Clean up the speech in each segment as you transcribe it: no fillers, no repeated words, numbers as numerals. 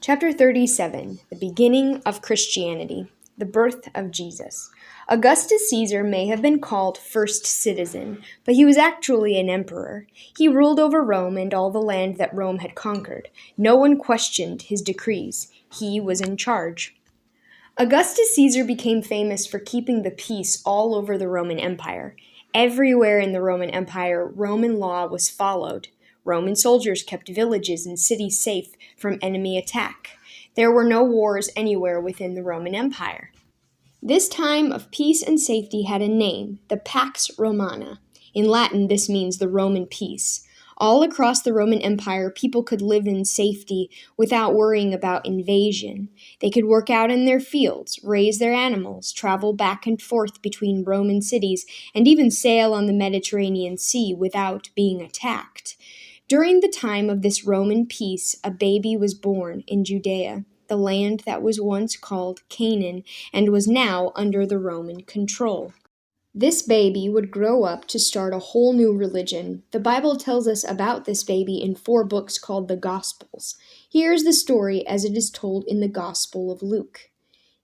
Chapter 37, The Beginning of Christianity, the Birth of Jesus. Augustus Caesar may have been called first citizen, but he was actually an emperor. He ruled over Rome and all the land that Rome had conquered. No one questioned his decrees. He was in charge. Augustus Caesar became famous for keeping the peace all over the Roman Empire. Everywhere in the Roman Empire, Roman law was followed. Roman soldiers kept villages and cities safe from enemy attack. There were no wars anywhere within the Roman Empire. This time of peace and safety had a name, the Pax Romana. In Latin, this means the Roman peace. All across the Roman Empire, people could live in safety without worrying about invasion. They could work out in their fields, raise their animals, travel back and forth between Roman cities, and even sail on the Mediterranean Sea without being attacked. During the time of this Roman peace, a baby was born in Judea, the land that was once called Canaan and was now under the Roman control. This baby would grow up to start a whole new religion. The Bible tells us about this baby in 4 books called the Gospels. Here's the story as it is told in the Gospel of Luke.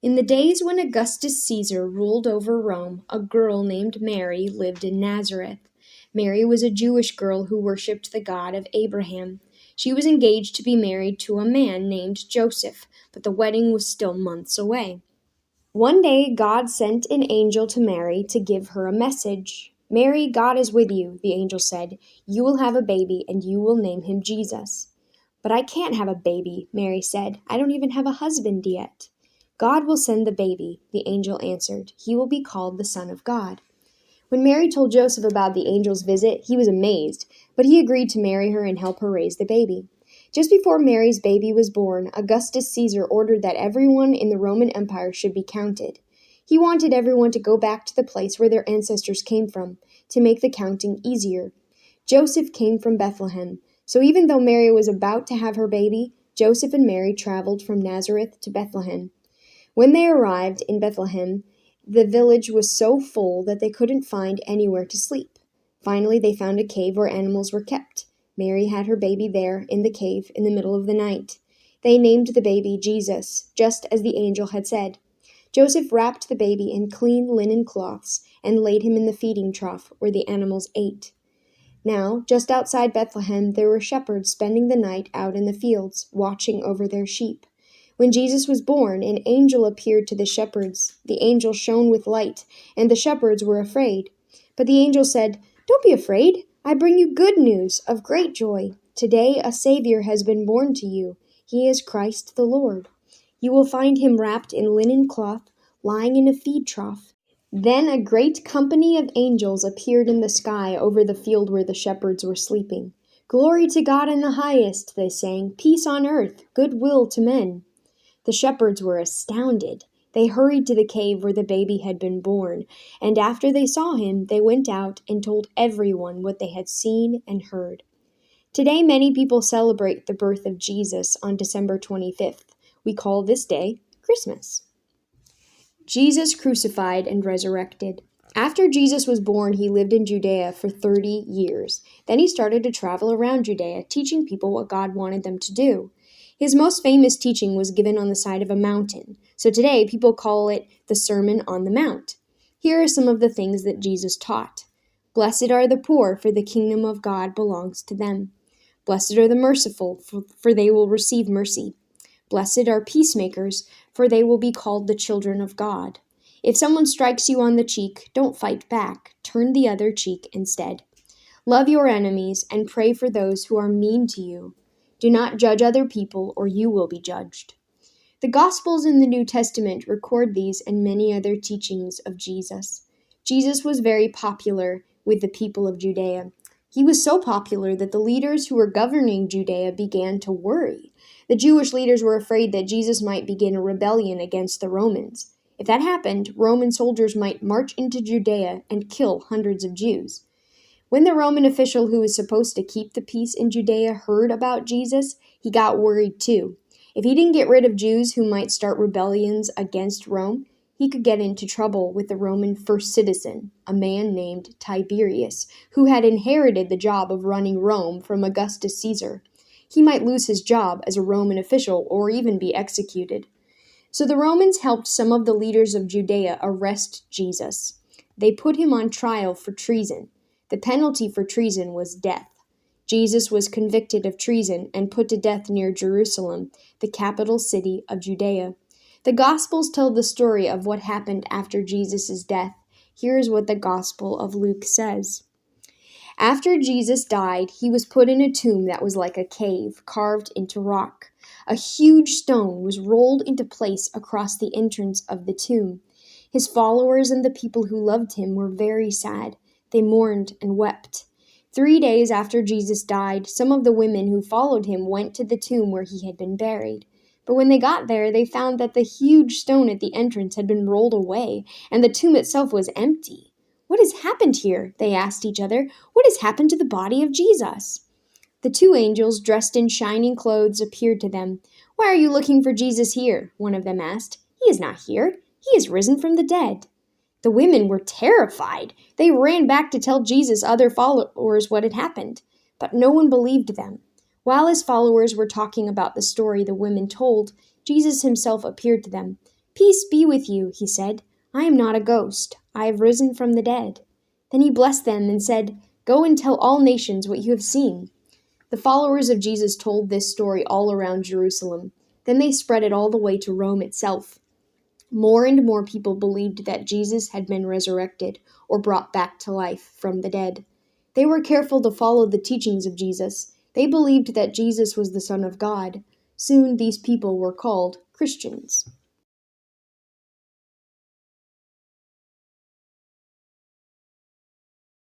In the days when Augustus Caesar ruled over Rome, a girl named Mary lived in Nazareth. Mary was a Jewish girl who worshipped the God of Abraham. She was engaged to be married to a man named Joseph, but the wedding was still months away. One day, God sent an angel to Mary to give her a message. "Mary, God is with you," the angel said. "You will have a baby, and you will name him Jesus." "But I can't have a baby," Mary said. "I don't even have a husband yet." "God will send the baby," the angel answered. "He will be called the Son of God." When Mary told Joseph about the angel's visit, he was amazed, but he agreed to marry her and help her raise the baby. Just before Mary's baby was born, Augustus Caesar ordered that everyone in the Roman Empire should be counted. He wanted everyone to go back to the place where their ancestors came from, to make the counting easier. Joseph came from Bethlehem, so even though Mary was about to have her baby, Joseph and Mary traveled from Nazareth to Bethlehem. When they arrived in Bethlehem, the village was so full that they couldn't find anywhere to sleep. Finally, they found a cave where animals were kept. Mary had her baby there in the cave in the middle of the night. They named the baby Jesus, just as the angel had said. Joseph wrapped the baby in clean linen cloths and laid him in the feeding trough where the animals ate. Now, just outside Bethlehem, there were shepherds spending the night out in the fields, watching over their sheep. When Jesus was born, an angel appeared to the shepherds. The angel shone with light, and the shepherds were afraid. But the angel said, "Don't be afraid. I bring you good news of great joy. Today a Savior has been born to you. He is Christ the Lord. You will find him wrapped in linen cloth, lying in a feed trough." Then a great company of angels appeared in the sky over the field where the shepherds were sleeping. "Glory to God in the highest," they sang. "Peace on earth, goodwill to men." The shepherds were astounded. They hurried to the cave where the baby had been born, and after they saw him, they went out and told everyone what they had seen and heard. Today, many people celebrate the birth of Jesus on December 25th. We call this day Christmas. Jesus crucified and resurrected. After Jesus was born, he lived in Judea for 30 years. Then he started to travel around Judea, teaching people what God wanted them to do. His most famous teaching was given on the side of a mountain, so today people call it the Sermon on the Mount. Here are some of the things that Jesus taught. "Blessed are the poor, for the kingdom of God belongs to them. Blessed are the merciful, for they will receive mercy. Blessed are peacemakers, for they will be called the children of God. If someone strikes you on the cheek, don't fight back. Turn the other cheek instead. Love your enemies and pray for those who are mean to you. Do not judge other people, or you will be judged." The Gospels in the New Testament record these and many other teachings of Jesus. Jesus was very popular with the people of Judea. He was so popular that the leaders who were governing Judea began to worry. The Jewish leaders were afraid that Jesus might begin a rebellion against the Romans. If that happened, Roman soldiers might march into Judea and kill hundreds of Jews. When the Roman official who was supposed to keep the peace in Judea heard about Jesus, he got worried too. If he didn't get rid of Jews who might start rebellions against Rome, he could get into trouble with the Roman first citizen, a man named Tiberius, who had inherited the job of running Rome from Augustus Caesar. He might lose his job as a Roman official or even be executed. So the Romans helped some of the leaders of Judea arrest Jesus. They put him on trial for treason. The penalty for treason was death. Jesus was convicted of treason and put to death near Jerusalem, the capital city of Judea. The Gospels tell the story of what happened after Jesus' death. Here's what the Gospel of Luke says. After Jesus died, he was put in a tomb that was like a cave, carved into rock. A huge stone was rolled into place across the entrance of the tomb. His followers and the people who loved him were very sad. They mourned and wept. 3 days after Jesus died, some of the women who followed him went to the tomb where he had been buried. But when they got there, they found that the huge stone at the entrance had been rolled away, and the tomb itself was empty. "What has happened here?" they asked each other. "What has happened to the body of Jesus?" The two angels, dressed in shining clothes, appeared to them. "Why are you looking for Jesus here?" one of them asked. "He is not here. He is risen from the dead." The women were terrified. They ran back to tell Jesus' other followers what had happened. But no one believed them. While his followers were talking about the story the women told, Jesus himself appeared to them. "Peace be with you," he said. "I am not a ghost. I have risen from the dead." Then he blessed them and said, "Go and tell all nations what you have seen." The followers of Jesus told this story all around Jerusalem. Then they spread it all the way to Rome itself. More and more people believed that Jesus had been resurrected or brought back to life from the dead. They were careful to follow the teachings of Jesus. They believed that Jesus was the Son of God. Soon these people were called Christians.